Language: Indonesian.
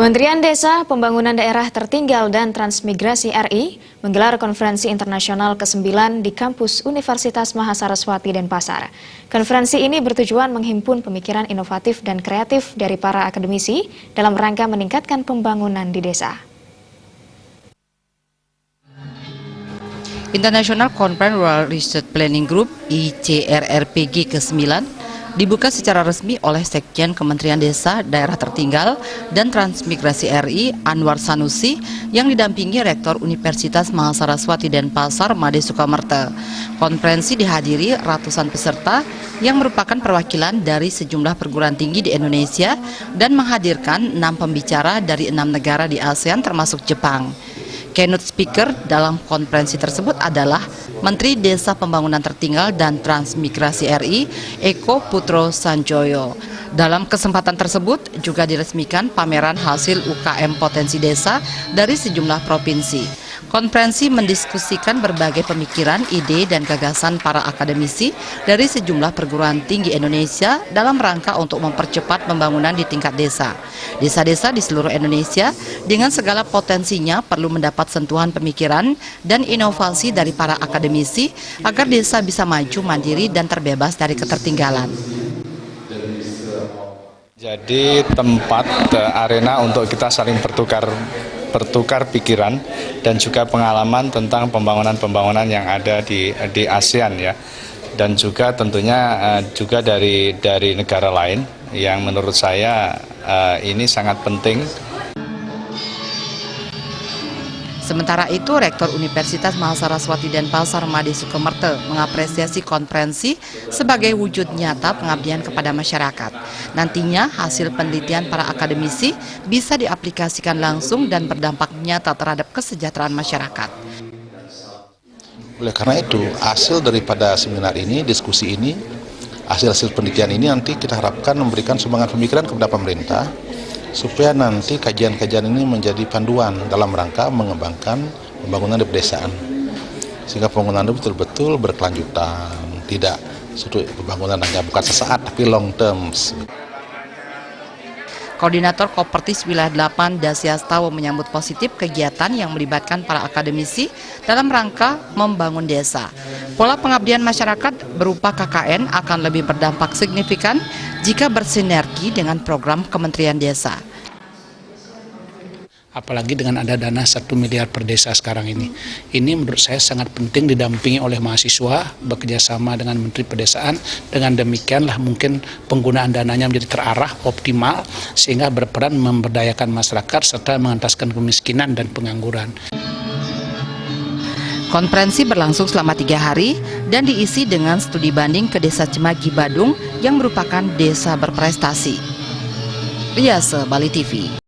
Kementerian Desa, Pembangunan Daerah Tertinggal dan Transmigrasi RI menggelar konferensi internasional ke-9 di kampus Universitas Mahasaraswati Denpasar. Konferensi ini bertujuan menghimpun pemikiran inovatif dan kreatif dari para akademisi dalam rangka meningkatkan pembangunan di desa. International Conference Rural Research Planning Group (ICRRPG) ke-9 dibuka secara resmi oleh Sekjen Kementerian Desa, Daerah Tertinggal, dan Transmigrasi RI Anwar Sanusi yang didampingi Rektor Universitas Mahasaraswati Denpasar Made Sukamerte. Konferensi dihadiri ratusan peserta yang merupakan perwakilan dari sejumlah perguruan tinggi di Indonesia dan menghadirkan 6 pembicara dari 6 negara di ASEAN termasuk Jepang. Keynote speaker dalam konferensi tersebut adalah Menteri Desa Pembangunan Tertinggal dan Transmigrasi RI Eko Putro Sanjoyo. Dalam kesempatan tersebut juga diresmikan pameran hasil UKM potensi desa dari sejumlah provinsi. Konferensi mendiskusikan berbagai pemikiran, ide, dan gagasan para akademisi dari sejumlah perguruan tinggi Indonesia dalam rangka untuk mempercepat pembangunan di tingkat desa. Desa-desa di seluruh Indonesia dengan segala potensinya perlu mendapat sentuhan pemikiran dan inovasi dari para akademisi agar desa bisa maju mandiri dan terbebas dari ketertinggalan. Jadi tempat arena untuk kita saling bertukar pikiran dan juga pengalaman tentang pembangunan yang ada di ASEAN ya, dan juga tentunya juga dari negara lain yang menurut saya ini sangat penting. Sementara itu, Rektor Universitas Mahasaraswati Denpasar Made Sukamerte mengapresiasi konferensi sebagai wujud nyata pengabdian kepada masyarakat. Nantinya hasil penelitian para akademisi bisa diaplikasikan langsung dan berdampak nyata terhadap kesejahteraan masyarakat. Oleh karena itu, hasil daripada seminar ini, diskusi ini, hasil penelitian ini nanti kita harapkan memberikan sumbangan pemikiran kepada pemerintah supaya nanti kajian-kajian ini menjadi panduan dalam rangka mengembangkan pembangunan di pedesaan, sehingga pembangunan itu betul-betul berkelanjutan, tidak suatu pembangunan hanya bukan sesaat tapi long term. Koordinator Kopertis Wilayah 8 Dasyastao menyambut positif kegiatan yang melibatkan para akademisi dalam rangka membangun desa. Pola pengabdian masyarakat berupa KKN akan lebih berdampak signifikan jika bersinergi dengan program Kementerian Desa. Apalagi dengan ada dana 1 miliar per desa sekarang ini. Ini menurut saya sangat penting didampingi oleh mahasiswa, bekerjasama dengan Menteri Pedesaan. Dengan demikianlah mungkin penggunaan dananya menjadi terarah, optimal, sehingga berperan memberdayakan masyarakat serta mengentaskan kemiskinan dan pengangguran. Konferensi berlangsung selama 3 hari dan diisi dengan studi banding ke Desa Cemagi Badung yang merupakan desa berprestasi. Riase, Bali TV.